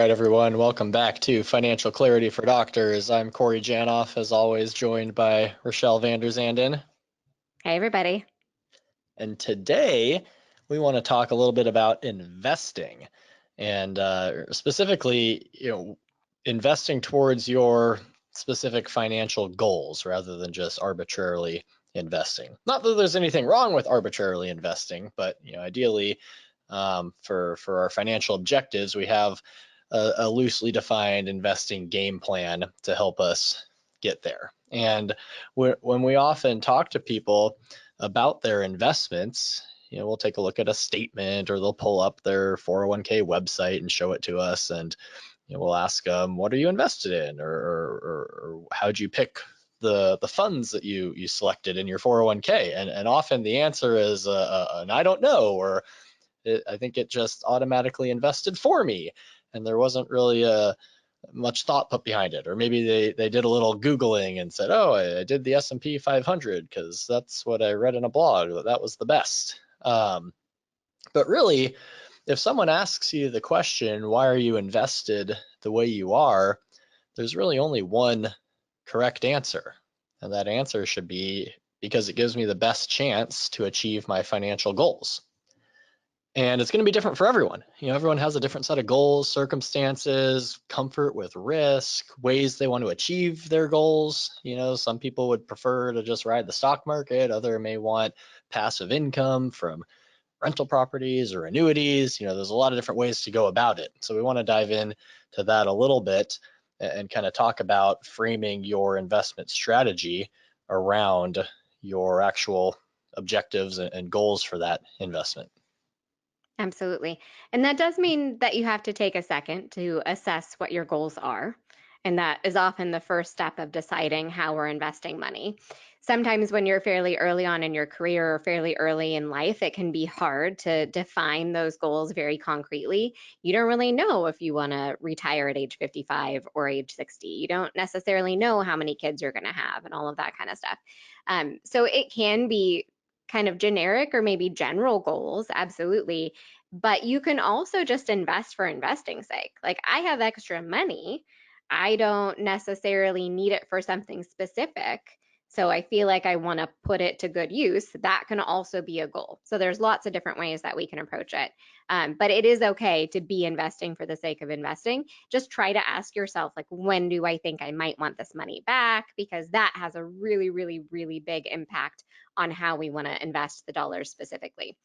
right, everyone. Welcome back to Financial Clarity for Doctors. I'm Corey Janoff, as always, joined by Rochelle Vander Zanden. Hey, everybody. And today we want to talk a little bit about investing and specifically, investing towards your specific financial goals rather than just arbitrarily investing. Not that there's anything wrong with arbitrarily investing, but ideally, for our financial objectives, we have a loosely defined investing game plan to help us get there. And when we often talk to people about their investments, we'll take a look at a statement, or they'll pull up their 401k website and show it to us, and we'll ask them, what are you invested in, or how'd you pick the funds that you selected in your 401k? And often the answer is and I don't know, or I think it just automatically invested for me, and there wasn't really much thought put behind it. Or maybe they did a little Googling and said, oh, I did the S&P 500 because that's what I read in a blog, that was the best. But really, if someone asks you the question, why are you invested the way you are, there's really only one correct answer. And that answer should be because it gives me the best chance to achieve my financial goals. And it's going to be different for everyone. Everyone has a different set of goals, circumstances, comfort with risk, ways they want to achieve their goals. Some people would prefer to just ride the stock market. Others may want passive income from rental properties or annuities. There's a lot of different ways to go about it. So we want to dive into that a little bit and kind of talk about framing your investment strategy around your actual objectives and goals for that investment. Absolutely. And that does mean that you have to take a second to assess what your goals are. And that is often the first step of deciding how we're investing money. Sometimes when you're fairly early on in your career or fairly early in life, it can be hard to define those goals very concretely. You don't really know if you want to retire at age 55 or age 60. You don't necessarily know how many kids you're going to have and all of that kind of stuff. So it can be kind of generic or maybe general goals, absolutely. But you can also just invest for investing's sake. Like, I have extra money. I don't necessarily need it for something specific. So I feel like I want to put it to good use. That can also be a goal. So there's lots of different ways that we can approach it. But it is okay to be investing for the sake of investing. Just try to ask yourself, like, when do I think I might want this money back? Because that has a really, really, really big impact on how we want to invest the dollars specifically.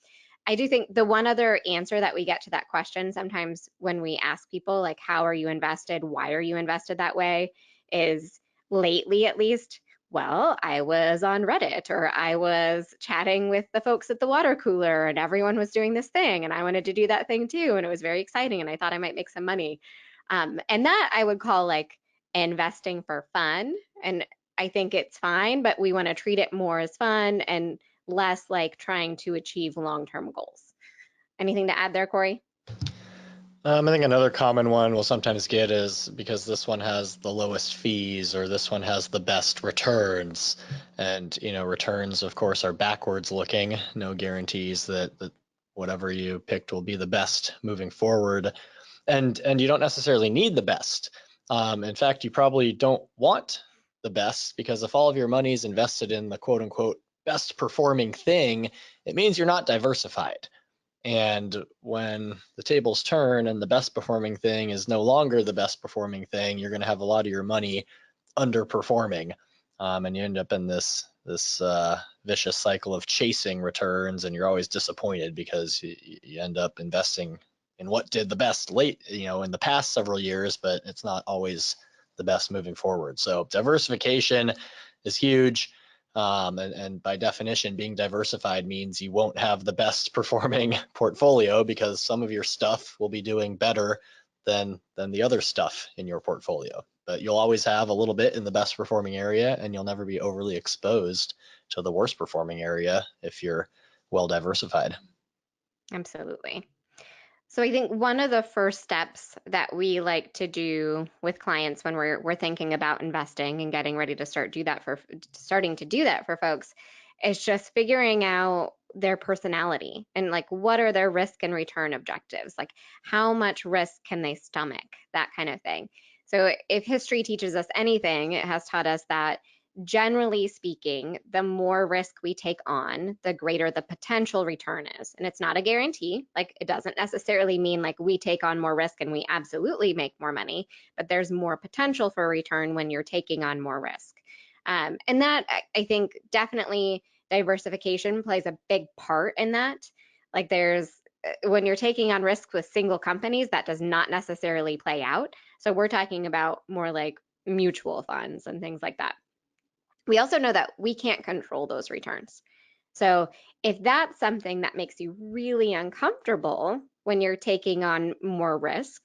I do think the one other answer that we get to that question sometimes when we ask people, like, how are you invested? Why are you invested that way? Is lately, at least, well, I was on Reddit, or I was chatting with the folks at the water cooler and everyone was doing this thing and I wanted to do that thing too. And it was very exciting and I thought I might make some money. And that I would call like investing for fun. And I think it's fine, but we want to treat it more as fun and less like trying to achieve long-term goals. Anything to add there, Corey? I think another common one we'll sometimes get is because this one has the lowest fees, or this one has the best returns. And, returns, of course, are backwards looking. No guarantees that whatever you picked will be the best moving forward. And you don't necessarily need the best. In fact, you probably don't want the best, because if all of your money is invested in the quote unquote best performing thing, it means you're not diversified. And when the tables turn and the best performing thing is no longer the best performing thing, you're going to have a lot of your money underperforming, and you end up in this vicious cycle of chasing returns, and you're always disappointed because you end up investing in what did the best late, in the past several years, but it's not always the best moving forward. So diversification is huge. And by definition, being diversified means you won't have the best performing portfolio, because some of your stuff will be doing better than the other stuff in your portfolio. But you'll always have a little bit in the best performing area, and you'll never be overly exposed to the worst performing area if you're well diversified. Absolutely. So I think one of the first steps that we like to do with clients when we're thinking about investing and getting ready to starting to do that for folks is just figuring out their personality and like what are their risk and return objectives? Like how much risk can they stomach? That kind of thing. So if history teaches us anything, it has taught us that generally speaking, the more risk we take on, the greater the potential return is. And it's not a guarantee. Like it doesn't necessarily mean like we take on more risk and we absolutely make more money, but there's more potential for return when you're taking on more risk. And that I think definitely diversification plays a big part in that. Like there's when you're taking on risks with single companies, that does not necessarily play out. So we're talking about more like mutual funds and things like that. We also know that we can't control those returns. So if that's something that makes you really uncomfortable when you're taking on more risk,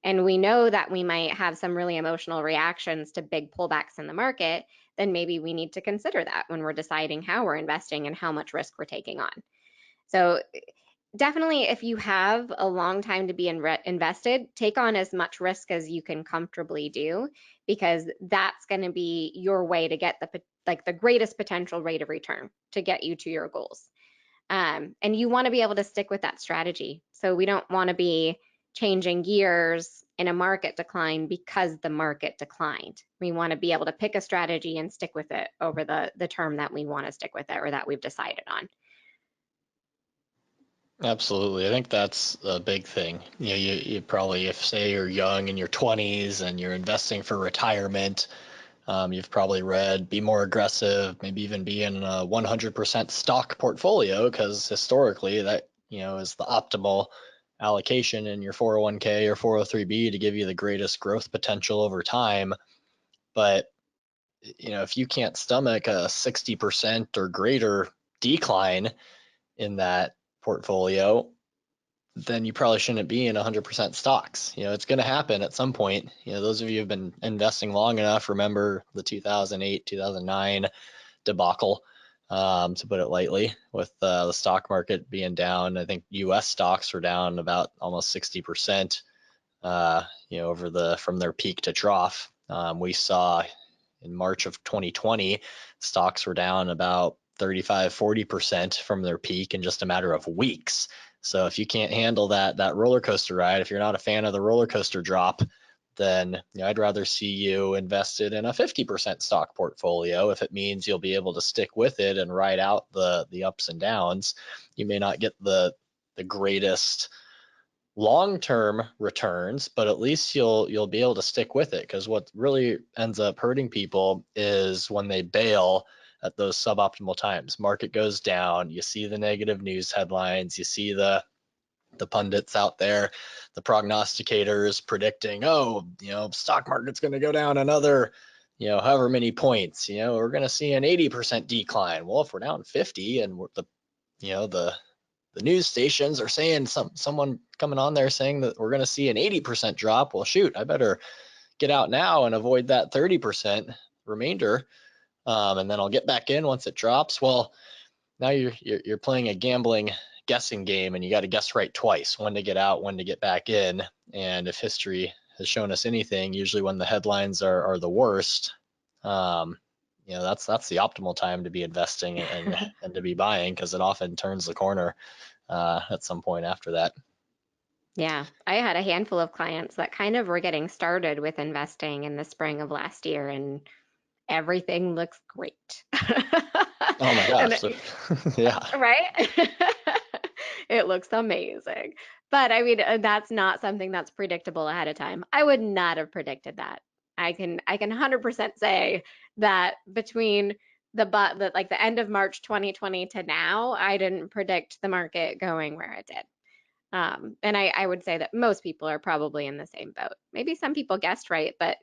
and we know that we might have some really emotional reactions to big pullbacks in the market, then maybe we need to consider that when we're deciding how we're investing and how much risk we're taking on. So definitely, if you have a long time to be invested, take on as much risk as you can comfortably do, because that's going to be your way to get the greatest potential rate of return to get you to your goals. And you want to be able to stick with that strategy. So we don't want to be changing gears in a market decline because the market declined. We want to be able to pick a strategy and stick with it over the term that we want to stick with it or that we've decided on. Absolutely. I think that's a big thing. You probably, if say you're young in your 20s and you're investing for retirement, you've probably read be more aggressive, maybe even be in a 100% stock portfolio, because historically that, is the optimal allocation in your 401k or 403b to give you the greatest growth potential over time. But, if you can't stomach a 60% or greater decline in that portfolio, then you probably shouldn't be in 100% stocks. It's going to happen at some point. Those of you who've been investing long enough remember the 2008, 2009 debacle, to put it lightly, with the stock market being down. I think U.S. stocks were down about almost 60%, from their peak to trough. We saw in March of 2020, stocks were down about 35-40% from their peak in just a matter of weeks. So if you can't handle that roller coaster ride, if you're not a fan of the roller coaster drop, then I'd rather see you invested in a 50% stock portfolio if it means you'll be able to stick with it and ride out the ups and downs. You may not get the greatest long-term returns, but at least you'll be able to stick with it, because what really ends up hurting people is when they bail at those suboptimal times. Market goes down, you see the negative news headlines, you see the pundits out there, the prognosticators predicting, stock market's going to go down another, however many points, we're going to see an 80% decline. Well, if we're down 50 and the news stations are saying someone coming on there saying that we're going to see an 80% drop, well, shoot, I better get out now and avoid that 30% remainder, and then I'll get back in once it drops. Well, now you're playing a gambling guessing game, and you got to guess right twice, when to get out, when to get back in. And if history has shown us anything, usually when the headlines are the worst, that's the optimal time to be investing and to be buying, because it often turns the corner at some point after that. Yeah, I had a handful of clients that kind of were getting started with investing in the spring of last year, and everything looks great. Oh my And gosh. Yeah. right? It looks amazing. But I mean, that's not something that's predictable ahead of time. I would not have predicted that. I can 100% say that between the end of March 2020 to now, I didn't predict the market going where it did. And I would say that most people are probably in the same boat. Maybe some people guessed right, but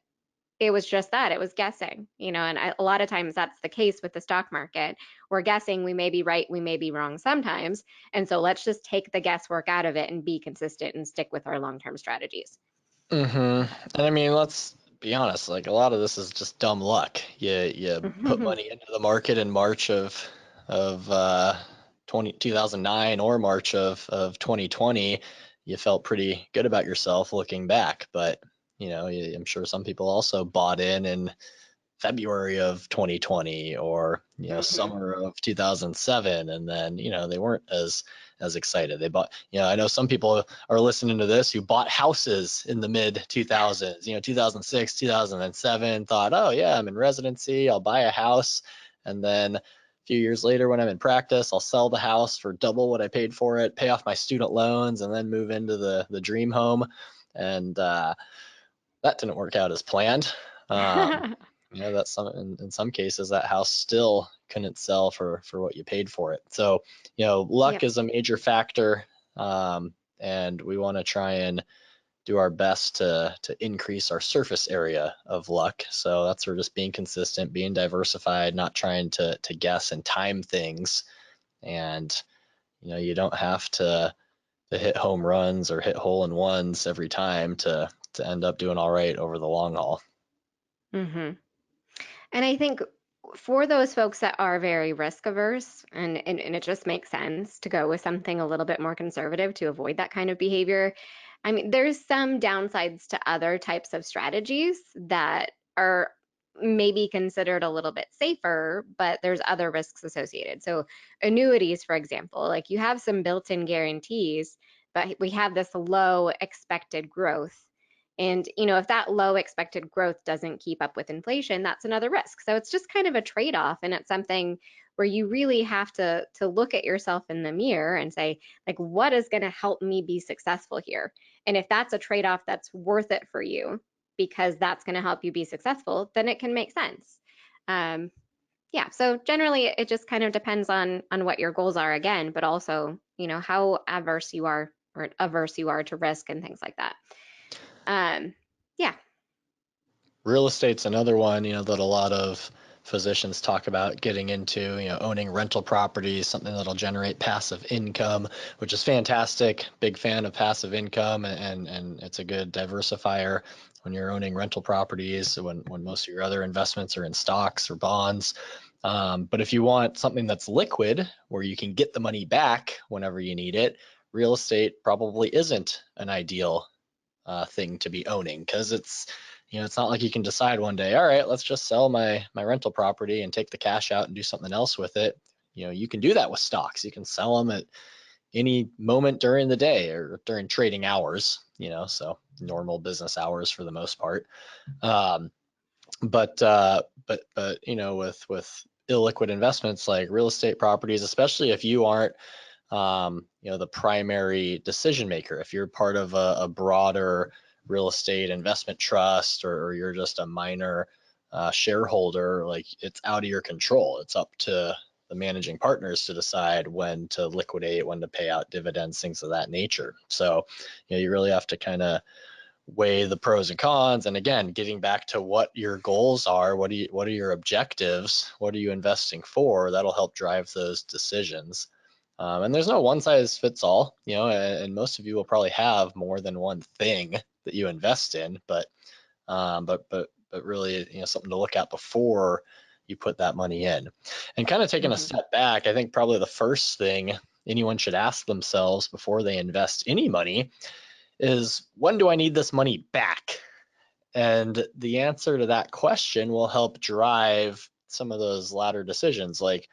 it was just that it was guessing, and a lot of times that's the case with the stock market. We're guessing, we may be right, we may be wrong sometimes. And so let's just take the guesswork out of it and be consistent and stick with our long-term strategies. And I mean, let's be honest, like a lot of this is just dumb luck. You put money into the market in March of 2009 or March of 2020. You felt pretty good about yourself looking back, but I'm sure some people also bought in February of 2020 or summer of 2007, and then they weren't as excited. They bought, I know some people are listening to this who bought houses in the mid 2000s, 2006, 2007, thought, oh yeah, I'm in residency, I'll buy a house, and then a few years later when I'm in practice, I'll sell the house for double what I paid for it, pay off my student loans, and then move into the dream home. And that didn't work out as planned. That's in some cases that house still couldn't sell for what you paid for it. So, luck Yep. is a major factor, and we want to try and do our best to increase our surface area of luck. So that's where just being consistent, being diversified, not trying to guess and time things. And you don't have to hit home runs or hit hole in ones every time to end up doing all right over the long haul. hmm And I think for those folks that are very risk averse, and it just makes sense to go with something a little bit more conservative to avoid that kind of behavior. I mean, there's some downsides to other types of strategies that are maybe considered a little bit safer, but there's other risks associated. So, annuities, for example, like you have some built in guarantees, but we have this low expected growth. And if that low expected growth doesn't keep up with inflation, that's another risk. So it's just kind of a trade-off, and it's something where you really have to look at yourself in the mirror and say, like, what is going to help me be successful here? And if that's a trade-off that's worth it for you because that's going to help you be successful, then it can make sense. Yeah, so generally it just kind of depends on what your goals are again, but also, how averse you are or averse you are to risk and things like that. Yeah. Real estate's another one, that a lot of physicians talk about getting into, owning rental properties, something that'll generate passive income, which is fantastic. Big fan of passive income, and it's a good diversifier when you're owning rental properties, when most of your other investments are in stocks or bonds. But if you want something that's liquid, where you can get the money back whenever you need it, real estate probably isn't an ideal thing to be owning, because it's not like you can decide one day, all right, let's just sell my rental property and take the cash out and do something else with it. You can do that with stocks. You can sell them at any moment during the day or during trading hours, so normal business hours for the most part. But with illiquid investments like real estate properties, especially if you aren't the primary decision maker, if you're part of a broader real estate investment trust, or you're just a minor shareholder, like, it's out of your control. It's up to the managing partners to decide when to liquidate, when to pay out dividends, things of that nature. So you really have to kind of weigh the pros and cons. And again, getting back to what your goals are, what are your objectives, what are you investing for, that'll help drive those decisions. And there's no one size fits all, and most of you will probably have more than one thing that you invest in, but really, something to look at before you put that money in. And kind of taking a hmm step back, I think probably the first thing anyone should ask themselves before they invest any money is, when do I need this money back? And the answer to that question will help drive some of those latter decisions, like,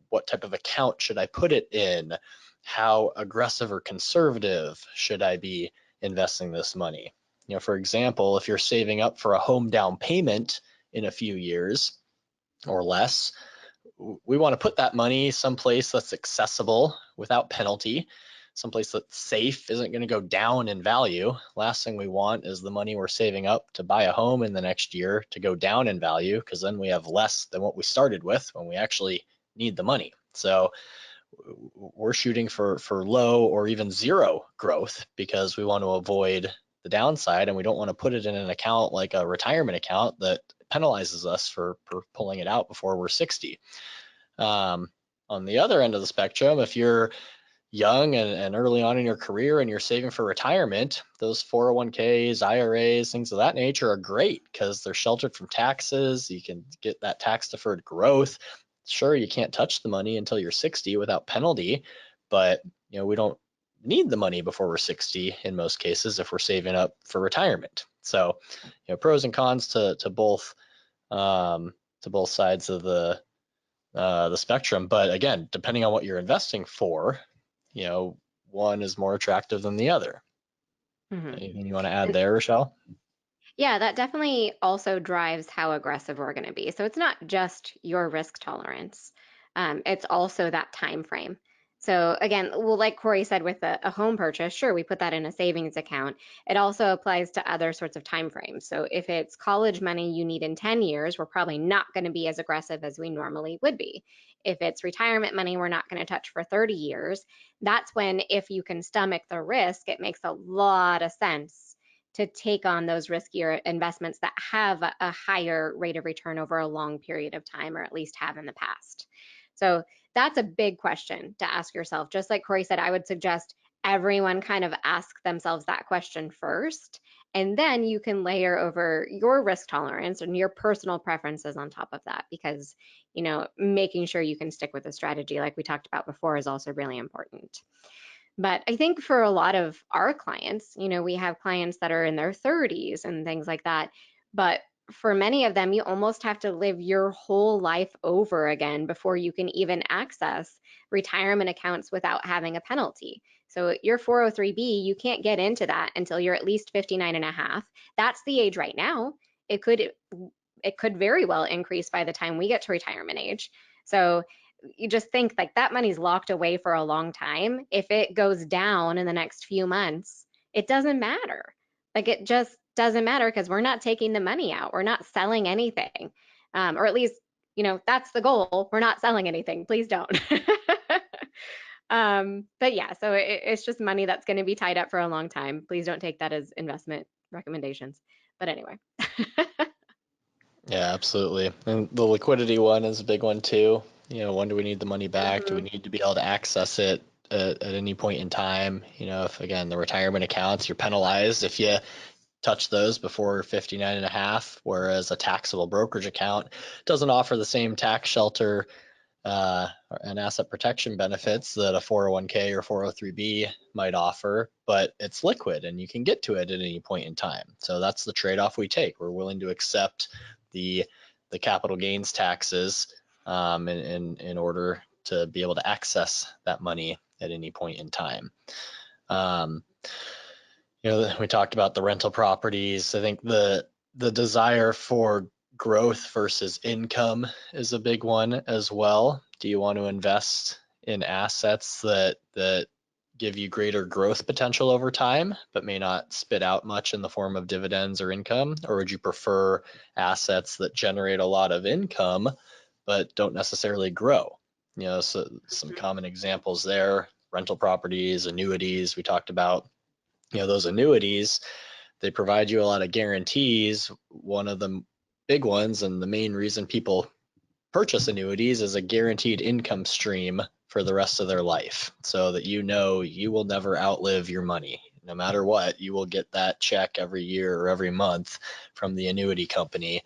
what type of account should I put it in? How aggressive or conservative should I be investing this money? For example, if you're saving up for a home down payment in a few years or less, we want to put that money someplace that's accessible without penalty, someplace that's safe, isn't going to go down in value. Last thing we want is the money we're saving up to buy a home in the next year to go down in value, because then we have less than what we started with when we actually need the money. So we're shooting for low or even zero growth, because we want to avoid the downside, and we don't want to put it in an account like a retirement account that penalizes us for pulling it out before we're 60. On the other end of the spectrum, if you're young and early on in your career and you're saving for retirement, those 401ks, IRAs, things of that nature are great, because they're sheltered from taxes. You can get that tax deferred growth. Sure, you can't touch the money until you're 60 without penalty, but we don't need the money before we're 60 in most cases if we're saving up for retirement. So pros and cons to both to both sides of the spectrum. But again, depending on what you're investing for, one is more attractive than the other. Mm-hmm. Anything you want to add there, Rochelle? Yeah, that definitely also drives how aggressive we're going to be. So it's not just your risk tolerance. It's also that time frame. So again, well, like Corey said, with a home purchase, sure, we put that in a savings account. It also applies to other sorts of time frames. So if it's college money you need in 10 years, we're probably not going to be as aggressive as we normally would be. If it's retirement money we're not going to touch for 30 years, that's when, if you can stomach the risk, it makes a lot of sense to take on those riskier investments that have a higher rate of return over a long period of time, or at least have in the past. So that's a big question to ask yourself. Just like Corey said, I would suggest everyone kind of ask themselves that question first, and then you can layer over your risk tolerance and your personal preferences on top of that, because making sure you can stick with the strategy like we talked about before is also really important. But I think for a lot of our clients, we have clients that are in their 30s and things like that. But for many of them, you almost have to live your whole life over again before you can even access retirement accounts without having a penalty. So your 403B, you can't get into that until you're at least 59 and a half. That's the age right now. It could very well increase by the time we get to retirement age. So you just think like that money's locked away for a long time. If it goes down in the next few months, it doesn't matter. Like it just doesn't matter because we're not taking the money out. We're not selling anything. Or at least, that's the goal. We're not selling anything. Please don't. But yeah, so it's just money that's going to be tied up for a long time. Please don't take that as investment recommendations. But anyway. Yeah, absolutely. And the liquidity one is a big one too. When do we need the money back? Do we Mhm. need to be able to access it at any point in time? If again, the retirement accounts, you're penalized if you touch those before 59 and a half, whereas a taxable brokerage account doesn't offer the same tax shelter and asset protection benefits that a 401k or 403b might offer, but it's liquid and you can get to it at any point in time. So that's the trade-off we take. We're willing to accept the capital gains taxes in order to be able to access that money at any point in time. We talked about the rental properties. I think the desire for growth versus income is a big one as well. Do you want to invest in assets that give you greater growth potential over time, but may not spit out much in the form of dividends or income? Or would you prefer assets that generate a lot of income, but don't necessarily grow? So some common examples there: rental properties, annuities. We talked about those annuities. They provide you a lot of guarantees. One of the big ones, and the main reason people purchase annuities, is a guaranteed income stream for the rest of their life, so that you will never outlive your money. No matter what, you will get that check every year or every month from the annuity company.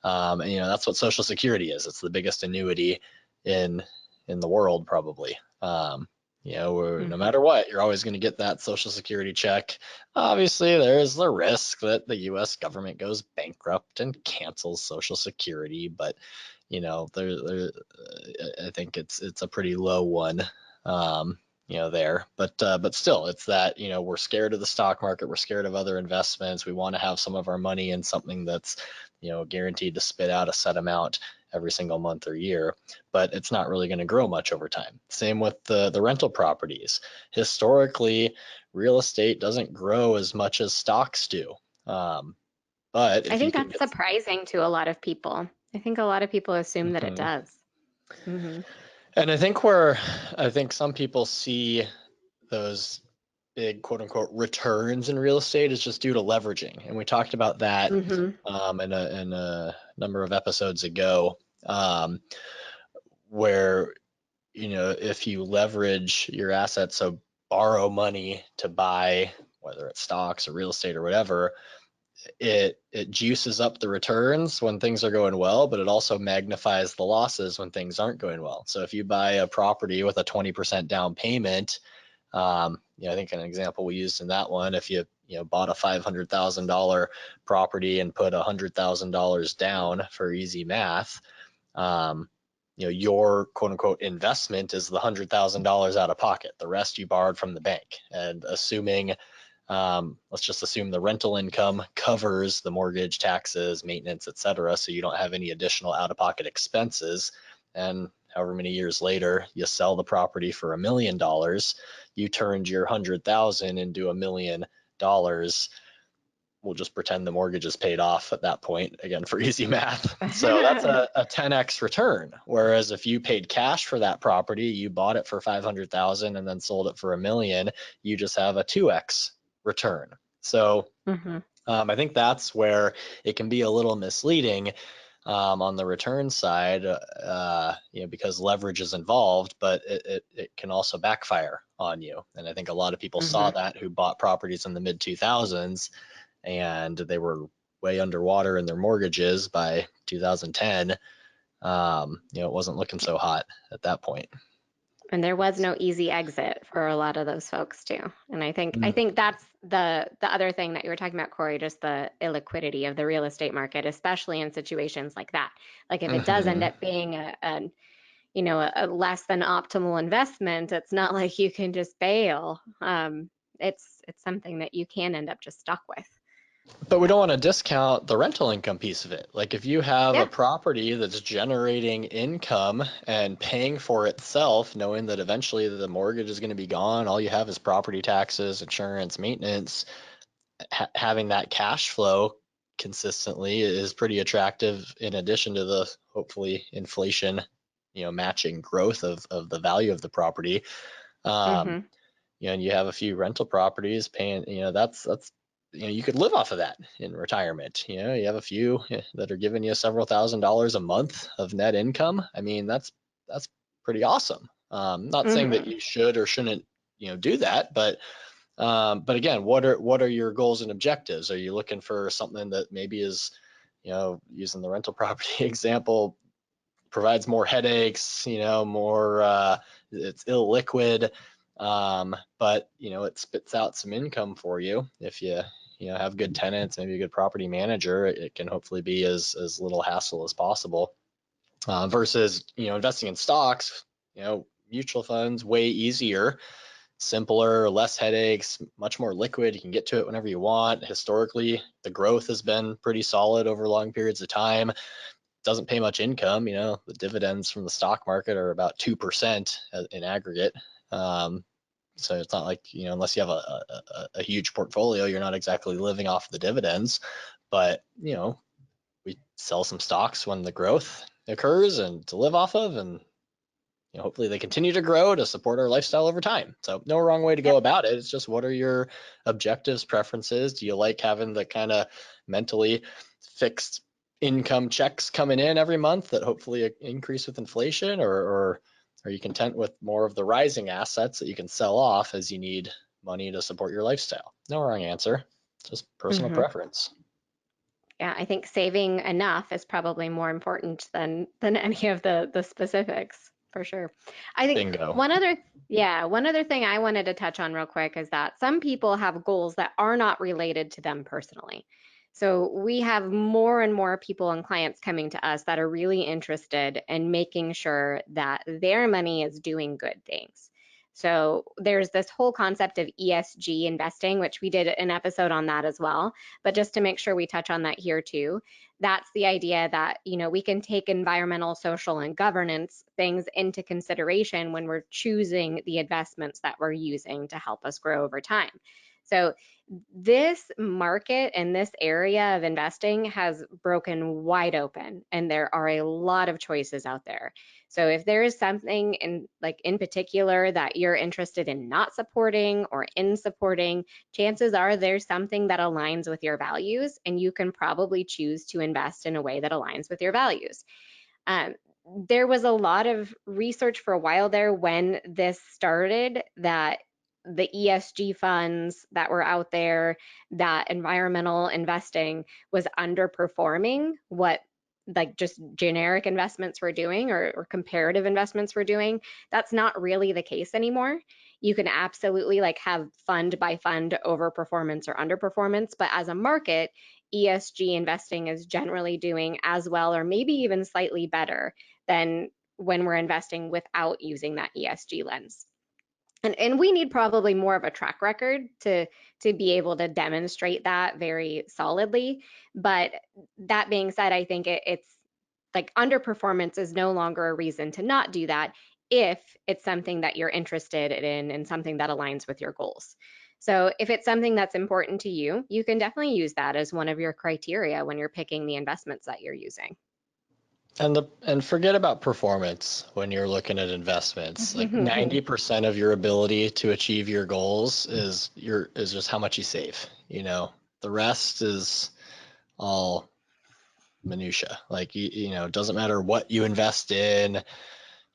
And that's what Social Security is. It's the biggest annuity in the world, probably. No matter what, you're always going to get that Social Security check. Obviously, there's the risk that the U.S. government goes bankrupt and cancels Social Security, but I think it's a pretty low one. There, but still, it's that we're scared of the stock market, we're scared of other investments. We want to have some of our money in something that's guaranteed to spit out a set amount every single month or year, but it's not really going to grow much over time. Same with the rental properties. Historically, real estate doesn't grow as much as stocks do. But I if you think can that's get surprising to a lot of people. I think a lot of people assume that it Mhm. does. Hmm. And I think some people see those big quote unquote returns in real estate is just due to leveraging. And we talked about that Hmm. in a number of episodes ago, where if you leverage your assets, so borrow money to buy, whether it's stocks or real estate or whatever, it juices up the returns when things are going well, but it also magnifies the losses when things aren't going well. So if you buy a property with a 20% down payment, I think an example we used in that one, if you bought a $500,000 property and put $100,000 down for easy math, your quote unquote investment is the $100,000 out of pocket. The rest you borrowed from the bank. And assuming, let's just assume the rental income covers the mortgage, taxes, maintenance, etc. So you don't have any additional out of pocket expenses. And however many years later, you sell the property for $1 million, you turned your 100,000 into $1 million. We'll just pretend the mortgage is paid off at that point, again, for easy math. So that's a 10x return. Whereas if you paid cash for that property, you bought it for 500,000 and then sold it for $1 million, you just have a 2x return. So I think that's where it can be a little misleading on the return side, because leverage is involved, but it can also backfire on you. And I think a lot of people saw that who bought properties in the mid 2000s, and they were way underwater in their mortgages by 2010. It wasn't looking so hot at that point. And there was no easy exit for a lot of those folks too. And I think that's the other thing that you were talking about, Corey, just the illiquidity of the real estate market, especially in situations like that. Like if it does end up being a less than optimal investment, it's not like you can just bail. It's something that you can end up just stuck with. But we don't want to discount the rental income piece of it. Like if you have a property that's generating income and paying for itself, knowing that eventually the mortgage is going to be gone, all you have is property taxes, insurance, maintenance, having that cash flow consistently is pretty attractive, in addition to the hopefully inflation, matching growth of the value of the property. And you have a few rental properties paying, that's you could live off of that in retirement. You have a few that are giving you several $1,000s a month of net income. I mean, that's pretty awesome. Not saying that you should or shouldn't, do that, but again, what are your goals and objectives? Are you looking for something that maybe is, using the rental property example, provides more headaches, more, it's illiquid, but it spits out some income for you. If you have good tenants, maybe a good property manager, it can hopefully be as little hassle as possible. Versus investing in stocks, mutual funds, way easier, simpler, less headaches, much more liquid. You can get to it whenever you want. Historically, the growth has been pretty solid over long periods of time. Doesn't pay much income. The dividends from the stock market are about 2% in aggregate. So it's not like, unless you have a huge portfolio, you're not exactly living off the dividends. But, we sell some stocks when the growth occurs and to live off of, and hopefully they continue to grow to support our lifestyle over time. So no wrong way to go about it. It's just, what are your objectives, preferences? Do you like having the kind of mentally fixed income checks coming in every month that hopefully increase with inflation, or are you content with more of the rising assets that you can sell off as you need money to support your lifestyle? No wrong answer, just personal preference. Yeah, I think saving enough is probably more important than any of the specifics, for sure. I think Bingo. one other thing I wanted to touch on real quick is that some people have goals that are not related to them personally. So we have more and more people and clients coming to us that are really interested in making sure that their money is doing good things. So there's this whole concept of ESG investing, which we did an episode on that as well. But just to make sure we touch on that here too, that's the idea that, we can take environmental, social, and governance things into consideration when we're choosing the investments that we're using to help us grow over time. So this market and this area of investing has broken wide open, and there are a lot of choices out there. So if there is something in particular that you're interested in not supporting or in supporting, chances are there's something that aligns with your values, and you can probably choose to invest in a way that aligns with your values. There was a lot of research for a while there when this started that the ESG funds that were out there, that environmental investing was underperforming what like just generic investments were doing or comparative investments were doing. That's not really the case anymore. You can absolutely like have fund by fund overperformance or underperformance, but as a market, ESG investing is generally doing as well or maybe even slightly better than when we're investing without using that ESG lens. And we need probably more of a track record to be able to demonstrate that very solidly. But that being said, I think it's like underperformance is no longer a reason to not do that if it's something that you're interested in and something that aligns with your goals. So if it's something that's important to you, you can definitely use that as one of your criteria when you're picking the investments that you're using. And forget about performance when you're looking at investments. Like 90% of your ability to achieve your goals is just how much you save. The rest is all minutia. Like it doesn't matter what you invest in,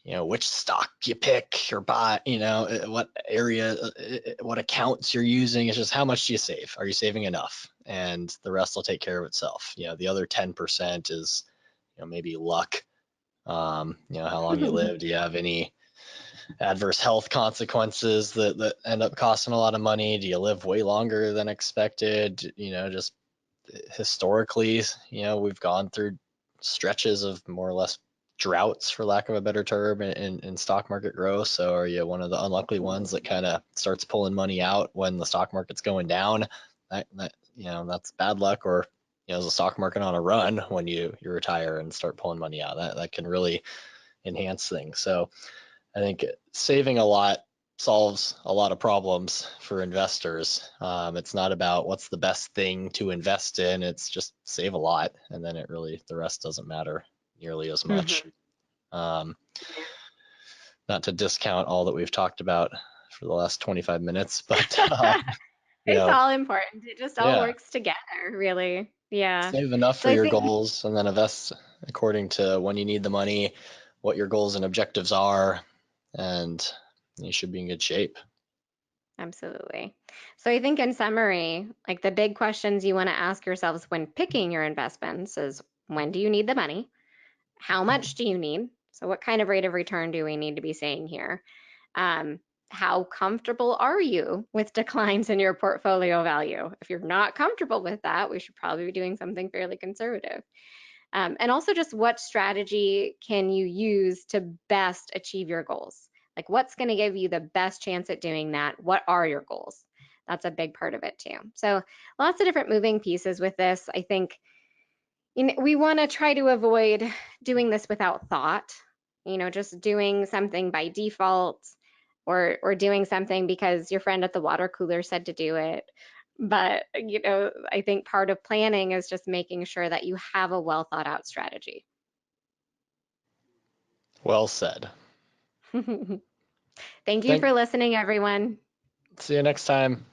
which stock you pick or buy, what area, what accounts you're using. It's just how much do you save? Are you saving enough? And the rest will take care of itself. The other 10% is maybe luck. How long you live. Do you have any adverse health consequences that end up costing a lot of money? Do you live way longer than expected? Just historically, we've gone through stretches of more or less droughts, for lack of a better term, in stock market growth. So are you one of the unlucky ones that kind of starts pulling money out when the stock market's going down? That's bad luck. Or is the stock market on a run when you retire and start pulling money out? That can really enhance things. So I think saving a lot solves a lot of problems for investors. It's not about what's the best thing to invest in. It's just save a lot, and then the rest doesn't matter nearly as much. Not to discount all that we've talked about for the last 25 minutes, but it's all important. It just all works together, really. Yeah. Save enough for your goals and then invest according to when you need the money, what your goals and objectives are, and you should be in good shape. Absolutely. So I think in summary, like the big questions you want to ask yourselves when picking your investments is, when do you need the money? How much do you need? So what kind of rate of return do we need to be seeing here? How comfortable are you with declines in your portfolio value? If you're not comfortable with that, we should probably be doing something fairly conservative. And also just what strategy can you use to best achieve your goals? Like what's going to give you the best chance at doing that? What are your goals? That's a big part of it too. So lots of different moving pieces with this. I think we want to try to avoid doing this without thought, just doing something by default or doing something because your friend at the water cooler said to do it. But, I think part of planning is just making sure that you have a well thought out strategy. Well said. Thank you for listening, everyone. See you next time.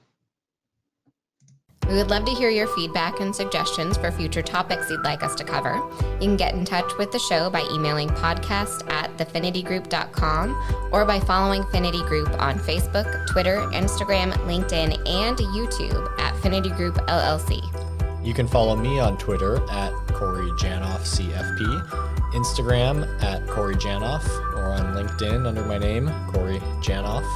We would love to hear your feedback and suggestions for future topics you'd like us to cover. You can get in touch with the show by emailing podcast@thefinitygroup.com or by following Finity Group on Facebook, Twitter, Instagram, LinkedIn, and YouTube at Finity Group LLC. You can follow me on Twitter at Corey Janoff CFP, Instagram at Corey Janoff, or on LinkedIn under my name, Corey Janoff.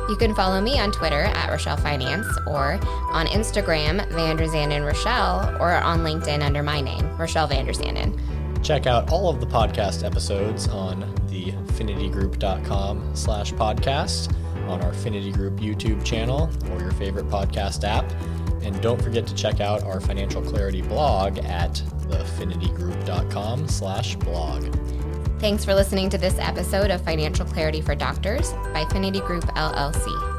You can follow me on Twitter at Rochelle Finance, or on Instagram, Vanderzanden Rochelle, or on LinkedIn under my name, Rochelle Vanderzanden. Check out all of the podcast episodes on the finitygroup.com/podcast, on our Finity Group YouTube channel, or your favorite podcast app. And don't forget to check out our financial clarity blog at thefinitygroup.com/blog. Thanks for listening to this episode of Financial Clarity for Doctors by Finity Group LLC.